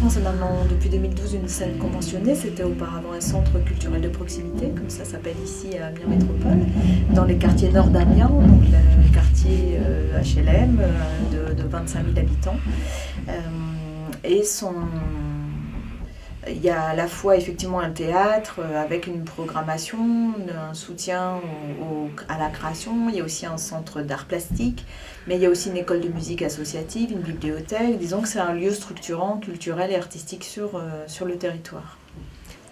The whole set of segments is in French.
Safran, c'est maintenant depuis 2012 une scène conventionnée. C'était auparavant un centre culturel de proximité, comme ça s'appelle ici à Amiens Métropole, dans les quartiers nord d'Amiens, donc le quartier HLM de 25 000 habitants. Il y a à la fois effectivement un théâtre avec une programmation, un soutien à la création, il y a aussi un centre d'art plastique, mais il y a aussi une école de musique associative, une bibliothèque. Disons que c'est un lieu structurant, culturel et artistique sur le territoire.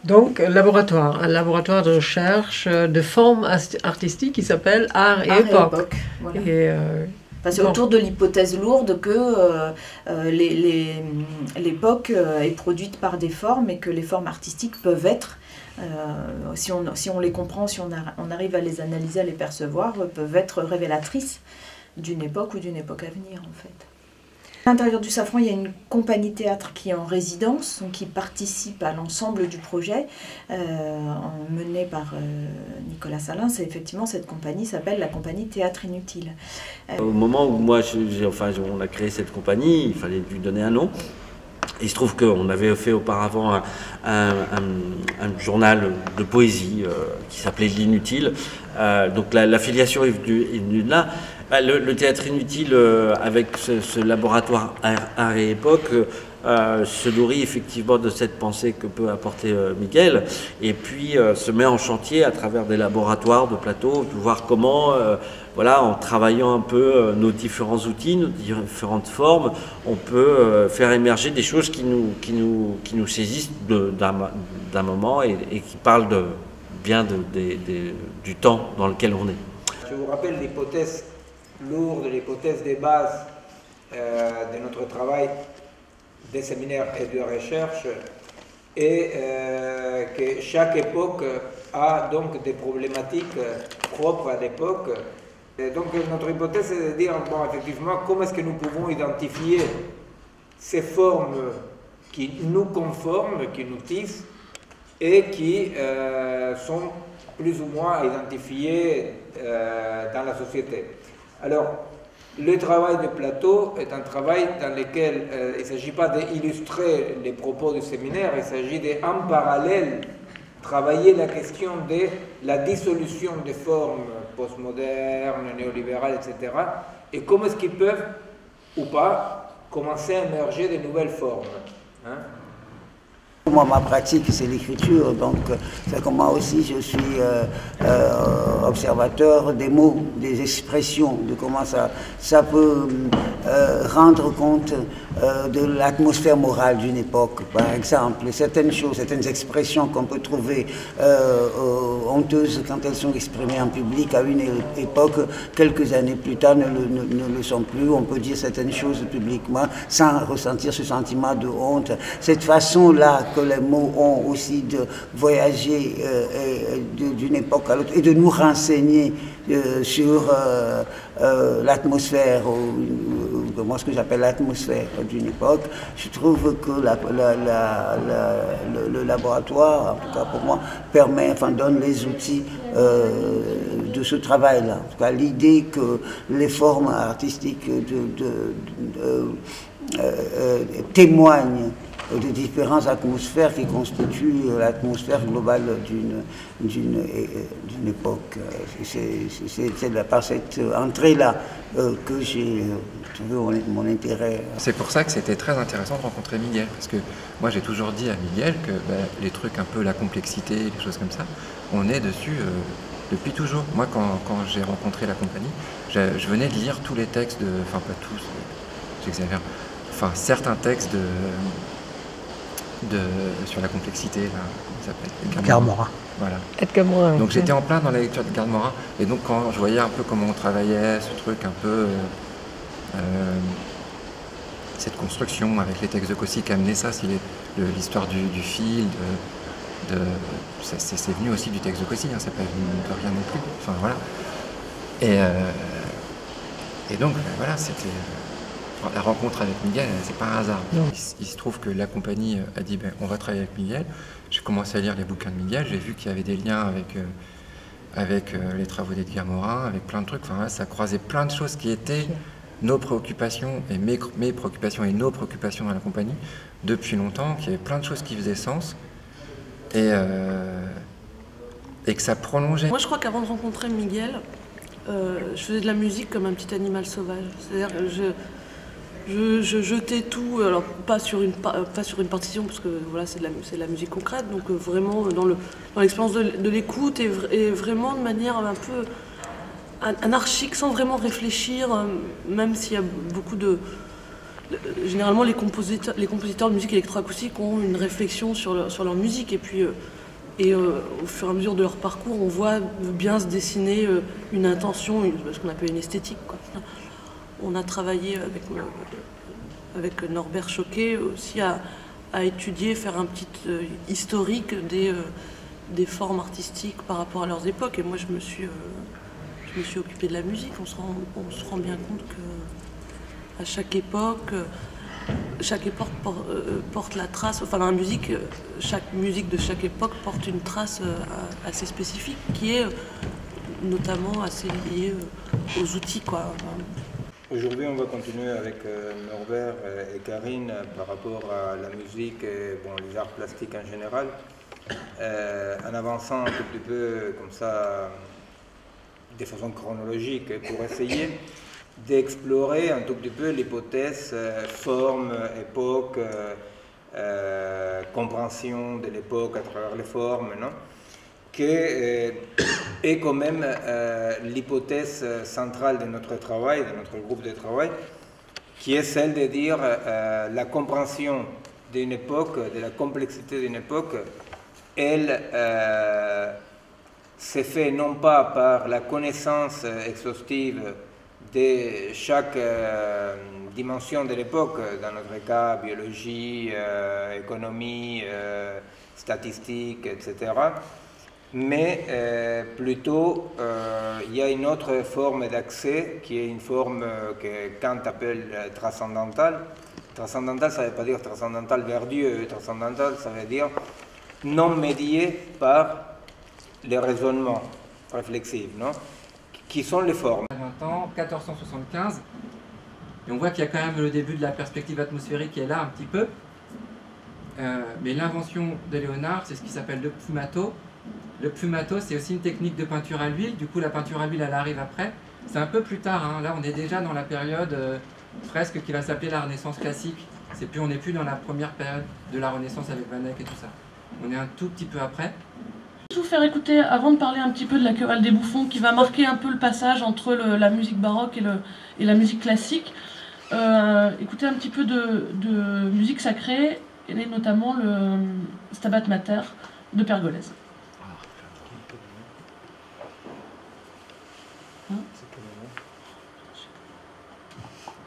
Donc, un laboratoire de recherche de formes artistiques qui s'appelle Art et Époque. Voilà. C'est autour de l'hypothèse lourde que l'époque est produite par des formes et que les formes artistiques peuvent être, si on les comprend, si on arrive à les analyser, à les percevoir, peuvent être révélatrices d'une époque ou d'une époque à venir en fait. À l'intérieur du Safran, il y a une compagnie théâtre qui est en résidence, donc qui participe à l'ensemble du projet, menée par Nicolas Salin. C'est effectivement, cette compagnie s'appelle la compagnie Théâtre Inutile. Au moment où moi, on a créé cette compagnie, il fallait lui donner un nom. Il se trouve qu'on avait fait auparavant un journal de poésie qui s'appelait L'Inutile. Donc la filiation est venue de là. Le théâtre inutile, avec ce laboratoire Art et Époque, se nourrit effectivement de cette pensée que peut apporter Miguel, et puis se met en chantier à travers des laboratoires de plateau, de voir comment, en travaillant un peu nos différents outils, nos différentes formes, on peut faire émerger des choses qui nous saisissent d'un moment et qui parlent du temps dans lequel on est. Je vous rappelle l'hypothèse lourde, l'hypothèse de base de notre travail des séminaires et de recherche est que chaque époque a donc des problématiques propres à l'époque. Donc notre hypothèse est de dire, effectivement, comment est-ce que nous pouvons identifier ces formes qui nous conforment, qui nous tissent et qui sont plus ou moins identifiées dans la société. Alors, le travail de plateau est un travail dans lequel il ne s'agit pas d'illustrer les propos du séminaire, il s'agit d'en parallèle travailler la question de la dissolution des formes postmodernes, néolibérales, etc. et comment est-ce qu'ils peuvent, ou pas, commencer à émerger de nouvelles formes. Moi, ma pratique, c'est l'écriture, donc moi aussi, je suis observateur des mots, des expressions, de comment ça peut rendre compte de l'atmosphère morale d'une époque. Par exemple, certaines choses, certaines expressions qu'on peut trouver honteuses quand elles sont exprimées en public à une époque, quelques années plus tard ne le sont plus. On peut dire certaines choses publiquement sans ressentir ce sentiment de honte. Cette façon-là que les mots ont aussi de voyager d'une époque à l'autre et de nous renseigner sur l'atmosphère, moi ce que j'appelle l'atmosphère d'une époque. Je trouve que le laboratoire, en tout cas pour moi, donne les outils de ce travail-là. En tout cas, l'idée que les formes artistiques témoignent de différentes atmosphères qui constituent l'atmosphère globale d'une époque. C'est par cette entrée-là que j'ai trouvé mon intérêt. C'est pour ça que c'était très intéressant de rencontrer Miguel, parce que moi j'ai toujours dit à Miguel que les trucs un peu la complexité, les choses comme ça, on est dessus depuis toujours. Moi quand j'ai rencontré la compagnie, je venais de lire tous les textes, enfin pas tous, j'exagère, enfin certains textes sur la complexité, là, il s'appelle Edgar Morin. Voilà. Edgar Morin. Donc j'étais en plein dans la lecture d'Edgar Morin, et donc quand je voyais un peu comment on travaillait, ce truc un peu, cette construction avec les textes de Cossy qui a amené ça, c'est l'histoire du fil, c'est venu aussi du texte de Cossy, hein, c'est pas venu de rien non plus. Enfin voilà. Et donc voilà, c'était. La rencontre avec Miguel, c'est pas un hasard. Il se trouve que la compagnie a dit on va travailler avec Miguel. J'ai commencé à lire les bouquins de Miguel, j'ai vu qu'il y avait des liens avec les travaux d'Edgar Morin, avec plein de trucs. Enfin, ça croisait plein de choses qui étaient nos préoccupations et mes préoccupations et nos préoccupations dans la compagnie depuis longtemps, qu'il y avait plein de choses qui faisaient sens et que ça prolongeait. Moi je crois qu'avant de rencontrer Miguel, je faisais de la musique comme un petit animal sauvage. C'est-à-dire que je jetais tout, alors pas sur une partition, parce que voilà, c'est de la musique concrète, donc vraiment dans l'expérience de l'écoute et vraiment de manière un peu anarchique, sans vraiment réfléchir, même s'il y a beaucoup de... Généralement, les compositeurs de musique électroacoustique ont une réflexion sur leur musique, et puis au fur et à mesure de leur parcours, on voit bien se dessiner une intention, ce qu'on appelle une esthétique, quoi. On a travaillé avec Norbert Choquet aussi à étudier, faire un petit historique des formes artistiques par rapport à leurs époques. Et moi, je me suis occupée de la musique. On se rend bien compte qu'à chaque époque porte la trace, enfin la musique, chaque musique de chaque époque porte une trace assez spécifique qui est notamment assez liée aux outils, quoi. Aujourd'hui, on va continuer avec Norbert et Karine par rapport à la musique et les arts plastiques en général, en avançant un tout petit peu comme ça, de façon chronologique, pour essayer d'explorer un tout petit peu l'hypothèse forme, époque, compréhension de l'époque à travers les formes, non? Qui est quand même l'hypothèse centrale de notre travail, de notre groupe de travail, qui est celle de dire la compréhension d'une époque, de la complexité d'une époque, elle s'est faite non pas par la connaissance exhaustive de chaque dimension de l'époque, dans notre cas biologie, économie, statistique, etc., mais plutôt il y a une autre forme d'accès qui est une forme que Kant appelle transcendantale. Transcendantale, ça ne veut pas dire transcendantale vers Dieu, transcendantale, ça veut dire non médié par les raisonnements réflexifs, non? Qui sont les formes. 20 ans, 1475, et on voit qu'il y a quand même le début de la perspective atmosphérique qui est là un petit peu, mais l'invention de Léonard, c'est ce qui s'appelle le plumato. Le plumato, c'est aussi une technique de peinture à l'huile. Du coup, la peinture à l'huile, elle arrive après. C'est un peu plus tard, hein. Là, on est déjà dans la période presque qui va s'appeler la Renaissance classique. On n'est plus dans la première période de la Renaissance avec Van Eyck et tout ça. On est un tout petit peu après. Je vais vous faire écouter, avant de parler un petit peu de la chorale des bouffons, qui va marquer un peu le passage entre la musique baroque et la musique classique. Écoutez un petit peu de musique sacrée, et notamment le Stabat Mater de Pergolèse.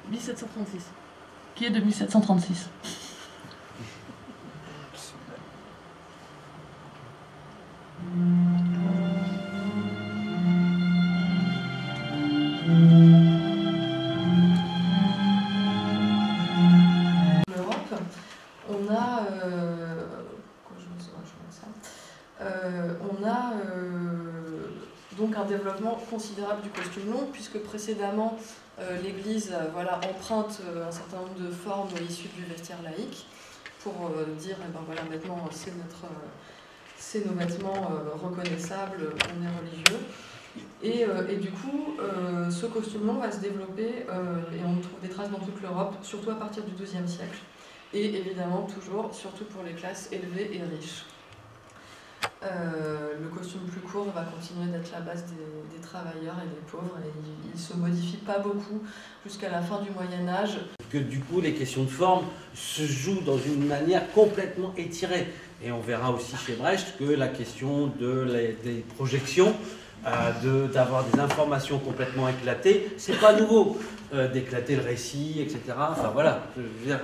1736, qui est de 1736. L'Europe, on a donc un développement considérable du costume long, puisque précédemment l'Église emprunte un certain nombre de formes issues du vestiaire laïque pour dire maintenant c'est nos vêtements reconnaissables, on est religieux. Et du coup, ce costume long va se développer et on trouve des traces dans toute l'Europe, surtout à partir du XIIe siècle. Et évidemment, surtout pour les classes élevées et riches. Le costume plus court va continuer d'être la base des travailleurs et des pauvres, et il ne se modifie pas beaucoup jusqu'à la fin du Moyen-Âge. Que du coup, les questions de forme se jouent dans une manière complètement étirée. Et on verra aussi chez Brecht que la question des projections, d'avoir des informations complètement éclatées, c'est pas nouveau. D'éclater le récit, etc. Enfin voilà, je veux dire,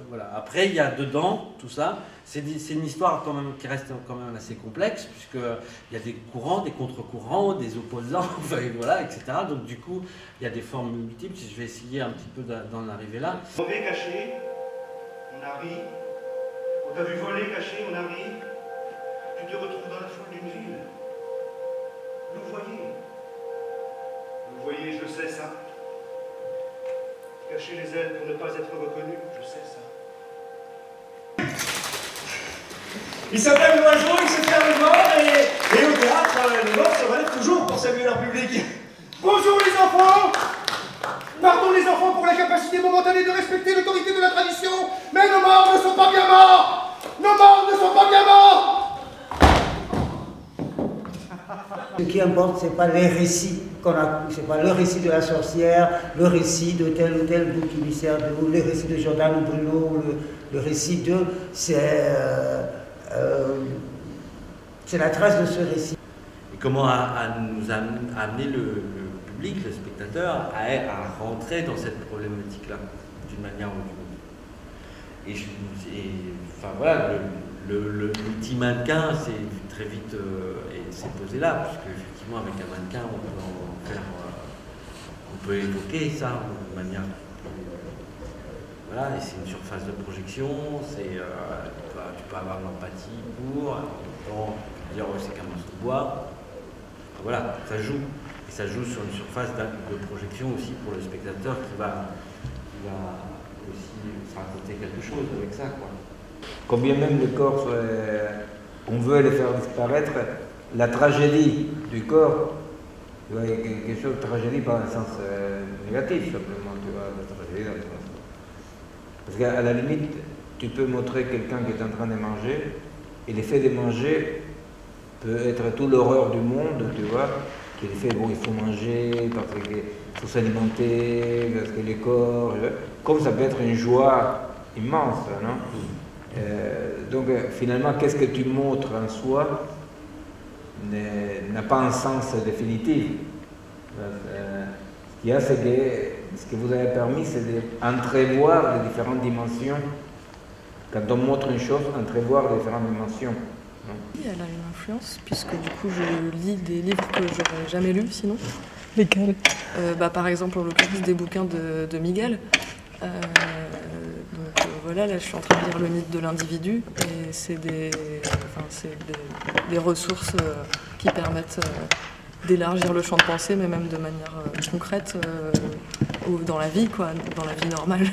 voilà. Après, il y a dedans tout ça. C'est une histoire quand même qui reste quand même assez complexe, puisqu'il y a des courants, des contre-courants, des opposants, enfin, voilà, etc. Donc du coup, il y a des formes multiples. Je vais essayer un petit peu d'en arriver là. On est caché, on a ri. On t'a vu voler caché, on a ri. Tu te retrouves dans la foule d'une ville. Vous voyez, je sais ça. cacher les ailes pour ne pas être reconnu, je sais ça. Il s'appelle l'oiseau, il se fait le mort et au théâtre, les morts se relèvent toujours pour saluer leur public. Bonjour les enfants! Pardon les enfants pour l'incapacité momentanée de respecter l'autorité de la tradition, mais nos morts ne sont pas bien morts! Nos morts ne sont pas bien morts! Ce qui importe, c'est pas les récits qu'on a, c'est pas le récit de la sorcière, le récit de tel ou tel bouc émissaire, ou le récit de Giordano Bruno, le récit de, c'est la trace de ce récit. Et comment nous amener le public, le spectateur, à rentrer dans cette problématique-là, d'une manière ou d'une autre. Enfin voilà, l'outil mannequin, c'est très vite et c'est posé là, puisque effectivement avec un mannequin, on peut en faire, on peut évoquer ça de manière. Voilà, et c'est une surface de projection, tu peux avoir l'empathie pour, en même temps, dire oh, c'est qu'un morceau de bois. Enfin, voilà, ça joue. Et ça joue sur une surface de projection aussi pour le spectateur qui va aussi se raconter quelque chose avec ça, quoi. Combien même le corps on veut le faire disparaître, la tragédie du corps, tu vois, quelque chose de tragédie pas dans le sens négatif simplement, tu vois, la tragédie dans le sens. Parce qu'à la limite, tu peux montrer quelqu'un qui est en train de manger, et l'effet de manger peut être toute l'horreur du monde, tu vois, qui est l'effet, bon, il faut manger, parce qu'il faut s'alimenter, parce que les corps, comme ça peut être une joie immense, non? Donc finalement, qu'est-ce que tu montres en soi n'a pas un sens définitif. Ce qu'il y a, c'est que ce que vous avez permis, c'est d'entrevoir les différentes dimensions. Quand on montre une chose, entrevoir les différentes dimensions. Oui, elle a une influence, puisque du coup je lis des livres que j'aurais jamais lus sinon. Lesquels? Par exemple, en l'occurrence, des bouquins de Miguel. Voilà, là je suis en train de lire Le mythe de l'individu et c'est des ressources qui permettent d'élargir le champ de pensée, mais même de manière concrète dans la vie, quoi, dans la vie normale.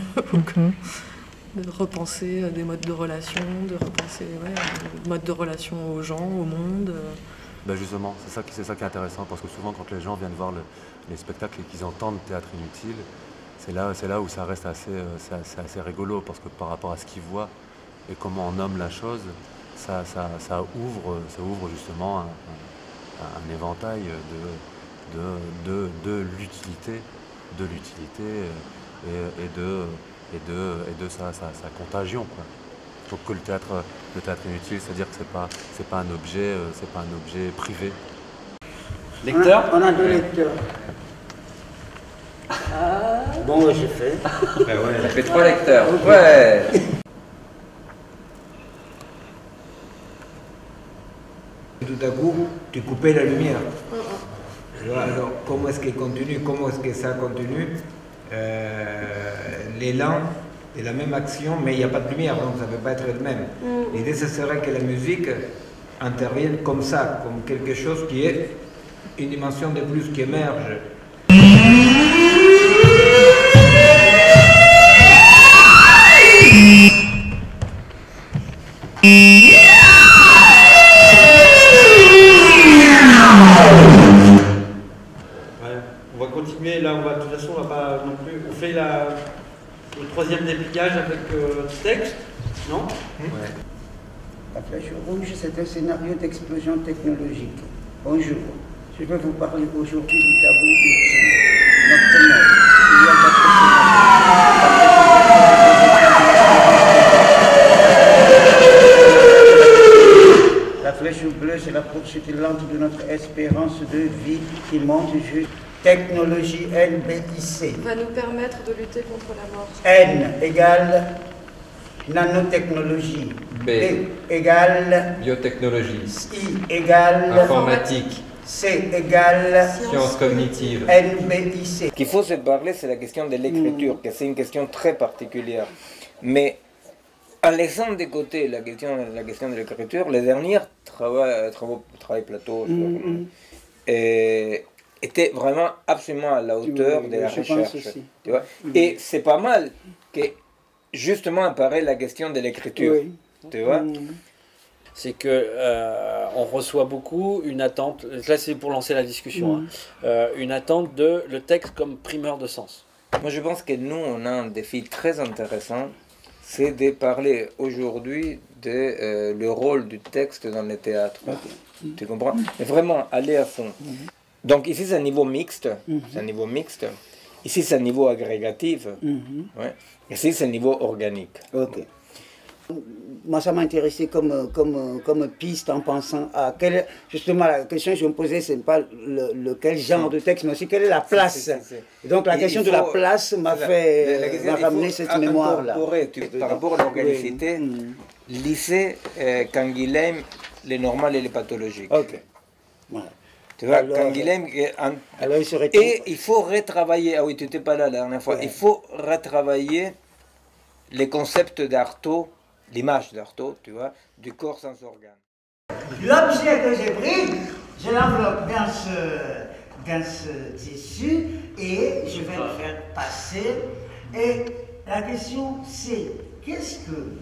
De repenser des modes de relation, de repenser des modes de relation aux gens, au monde. Justement, c'est ça qui est intéressant, parce que souvent quand les gens viennent voir les spectacles et qu'ils entendent Théâtre Inutile, c'est là où ça reste assez rigolo, parce que par rapport à ce qu'ils voient et comment on nomme la chose, ça ouvre justement un éventail de l'utilité et de sa contagion, quoi. Donc que le théâtre inutile, c'est-à-dire que c'est pas un objet privé. Lecteur? On a deux lecteurs. Bon, j'ai fait. Ouais, ça fait 3 lecteurs. Ouais. Tout à coup, tu coupais la lumière. Alors, comment est-ce qu'il continue? Comment est-ce que ça continue? L'élan est la même action, mais il n'y a pas de lumière, donc ça ne peut pas être le même. L'idée, ce serait que la musique intervienne comme ça, comme quelque chose qui est une dimension de plus qui émerge. On va continuer, là, de toute façon, on va pas non plus. On fait le troisième dépliage avec texte, non? Ouais. La flèche rouge, c'est un scénario d'explosion technologique. Bonjour, je vais vous parler aujourd'hui du tabou ultime. Notre mort, il y a 4 semaines. La flèche bleue, c'est la poursuite lente de notre espérance de vie qui monte jusqu'à technologie NBIC. Va nous permettre de lutter contre la mort. N égale nanotechnologie. B égale biotechnologie. I égale informatique. C égale sciences cognitives. NBIC. Ce qu'il faut se parler, c'est la question de l'écriture, que c'est une question très particulière. Mais en laissant de côté la question de l'écriture, les derniers travail plateau, était vraiment absolument à la hauteur de la recherche. Tu vois. Et c'est pas mal que justement apparaît la question de l'écriture. Tu vois. C'est que on reçoit beaucoup une attente, là c'est pour lancer la discussion, une attente de le texte comme primeur de sens. Moi je pense que nous on a un défi très intéressant, c'est de parler aujourd'hui de le rôle du texte dans le théâtre. Tu comprends? Mais vraiment aller à fond. Donc ici c'est un niveau mixte, c'est un niveau mixte. Ici c'est un niveau agrégatif. Ouais. Ici c'est un niveau organique. Ok. Moi, ça m'a intéressé comme piste en pensant à quelle... Justement, la question que je me posais, ce n'est pas quel genre de texte, mais aussi quelle est la place. Et donc, la question de la place m'a ramené cette mémoire-là. Par rapport à l'organicité, lisser Canguilhem, les normales et les pathologiques. Ok. Voilà. Tu vois, Canguilhem... Et il faut retravailler... Ah oui, tu n'étais pas là la dernière fois. Il faut retravailler les concepts d'Artaud, l'image d'Artaud, tu vois, du corps sans organe. L'objet que j'ai pris, je l'enveloppe dans ce tissu et je vais le faire passer. Et la question c'est, qu'est-ce que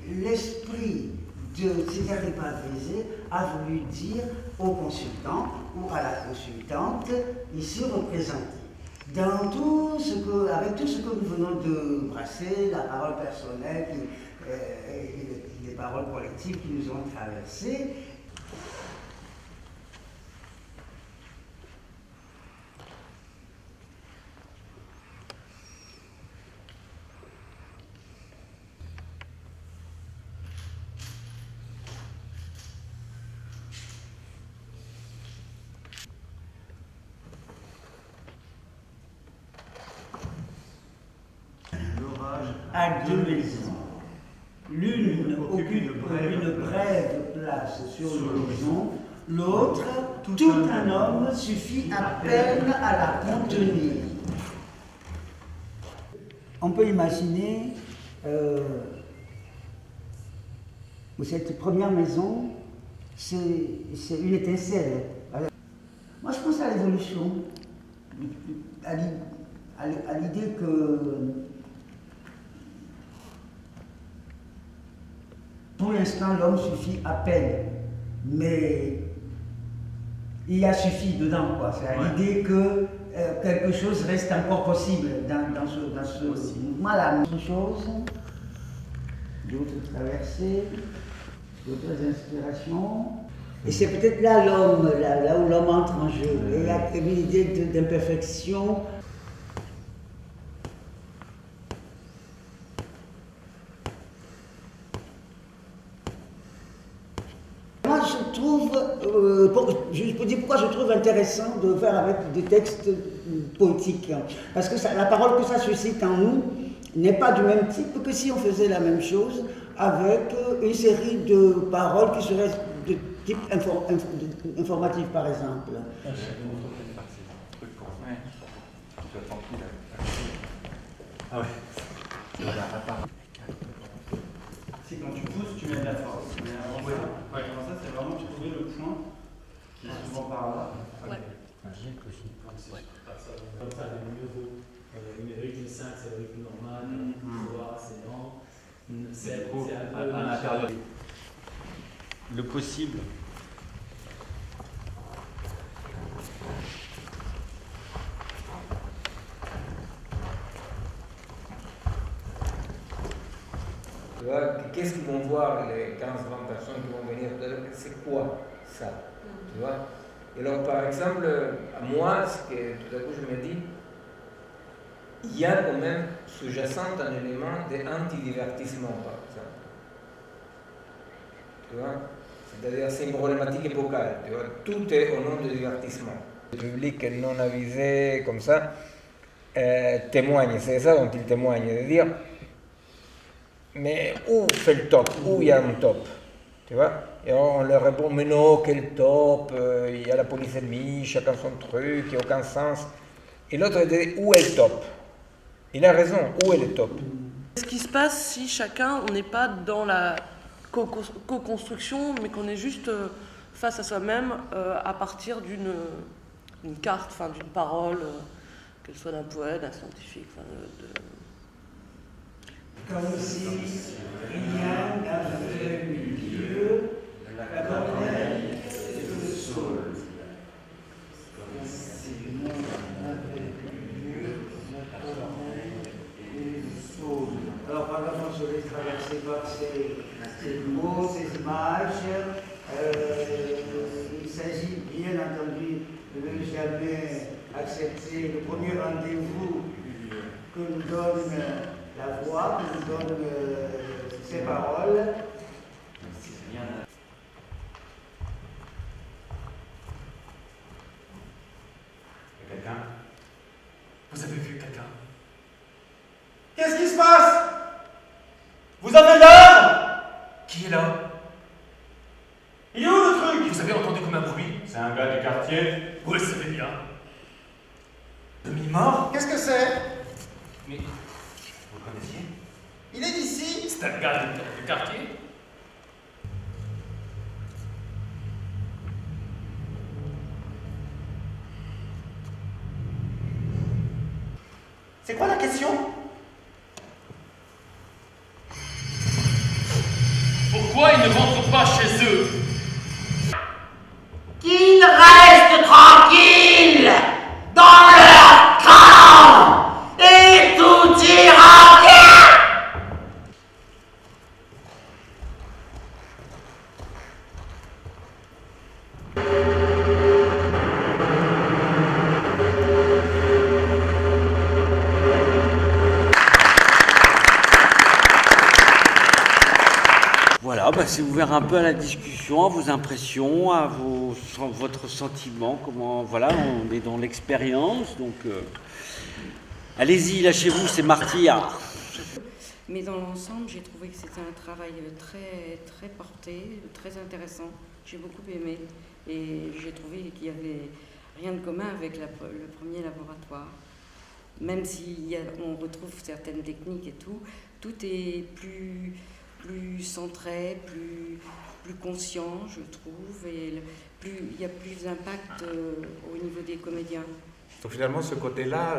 l'esprit de César Pavese a voulu dire au consultant ou à la consultante ici représentée? Dans tout ce que, avec tout ce que nous venons de brasser, la parole personnelle et les paroles collectives qui nous ont traversées, à deux maisons. L'une occupe une brève place sur l'horizon, l'autre, tout un homme suffit à peine à la contenir. On peut imaginer cette première maison, c'est une étincelle. Moi je pense à l'évolution, à l'idée que pour l'instant, l'homme suffit à peine, mais il y a suffi dedans, quoi. C'est l'idée que quelque chose reste encore possible dans ce mouvement-là. D'autres choses, d'autres traversées, d'autres inspirations. Et c'est peut-être là l'homme, là où l'homme entre en jeu. Et il y a une idée d'imperfection. Je peux dire pourquoi je trouve intéressant de faire avec des textes poétiques. Parce que la parole que ça suscite en nous n'est pas du même type que si on faisait la même chose avec une série de paroles qui seraient de type informatif, par exemple. Ah ouais. C'est quand tu pousses, tu mets de la force. Mais avant ça, c'est vraiment trouver le point qui est souvent par là. Magique aussi. Comme ça, le mieux le rythme 5, c'est le rythme normal, le voir, c'est lent. C'est à l'intérieur. Le possible. Qu'est-ce qu'ils vont voir les 15-20 personnes qui vont venir? C'est quoi ça? Tu vois? Et alors, par exemple, moi, ce que tout à coup je me dis, il y a quand même sous-jacent un élément d'antidivertissement, par exemple. Tu vois? C'est-à-dire, c'est une problématique épocale. Tu vois? Tout est au nom du divertissement. Le public non avisé, comme ça, témoigne, c'est ça dont il témoigne, de dire. Mais où fait le top? Où il y a un top? Tu vois? Et on leur répond, mais non, quel top? Il y a la police ennemie, chacun son truc, il n'y a aucun sens. Et l'autre dit, où est le top? Il a raison, où est le top? Qu'est-ce qui se passe si chacun, on n'est pas dans la co-construction, mais qu'on est juste face à soi-même à partir une carte d'une parole, qu'elle soit d'un poète, d'un scientifique. Comme si rien n'avait eu lieu, la corneille et le saule. Comme si rien n'avait eu lieu, la corneille et le saule. Alors, par exemple, je vais traverser par ces mots, ces images. Il s'agit bien entendu de ne jamais accepter le premier rendez-vous que nous donne la voix, que nous donne ces paroles. Quelqu'un? Vous avez vu quelqu'un? Qu'est-ce qui se passe? Vous avez l'heure? Qui est là? Il est où le truc? Vous avez entendu comme un bruit? C'est un gars du quartier? Vous le savez bien. Demi-mort? Qu'est-ce que c'est? Mais vous le connaissiez? Il est d'ici? C'est un gars du quartier? C'est quoi la question? Pourquoi ils ne rentrent pas chez eux? Qu'ils restent tranquilles dans leur camp et tout ira bien. Voilà, c'est ouvert un peu à la discussion, à vos impressions, à votre sentiment, comment, voilà, on est dans l'expérience, donc allez-y, lâchez-vous, c'est Martyr. Mais dans l'ensemble, j'ai trouvé que c'était un travail très, très porté, très intéressant. J'ai beaucoup aimé et j'ai trouvé qu'il n'y avait rien de commun avec le premier laboratoire. Même si on retrouve certaines techniques et tout est plus centré, plus conscient, je trouve, et il y a plus d'impact au niveau des comédiens. Donc finalement, ce côté-là,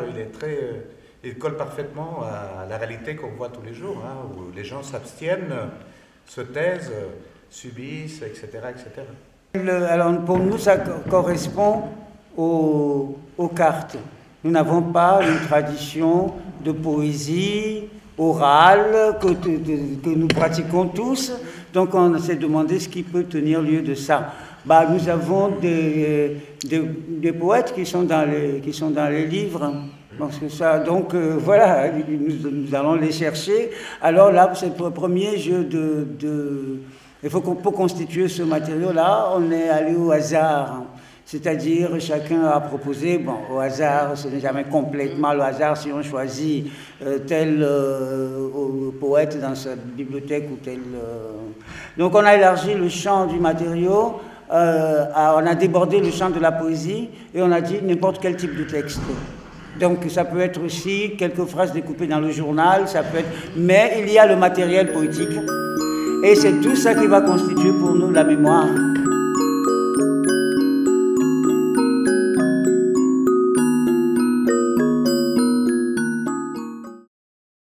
il colle parfaitement à la réalité qu'on voit tous les jours, hein, où les gens s'abstiennent, se taisent, subissent, etc., etc. Alors pour nous, ça correspond aux cartes. Nous n'avons pas une tradition de poésie orale que nous pratiquons tous, donc on s'est demandé ce qui peut tenir lieu de ça. Nous avons des poètes qui sont dans les livres, parce que ça, donc voilà, nous allons les chercher. Alors là, c'est le premier jeu il faut pour constituer ce matériau-là, on est allé au hasard. C'est-à-dire, chacun a proposé, au hasard, ce n'est jamais complètement le hasard si on choisit tel poète dans sa bibliothèque ou tel... Donc on a élargi le champ du matériau, on a débordé le champ de la poésie et on a dit n'importe quel type de texte. Donc ça peut être aussi quelques phrases découpées dans le journal, ça peut être... Mais il y a le matériel poétique et c'est tout ça qui va constituer pour nous la mémoire.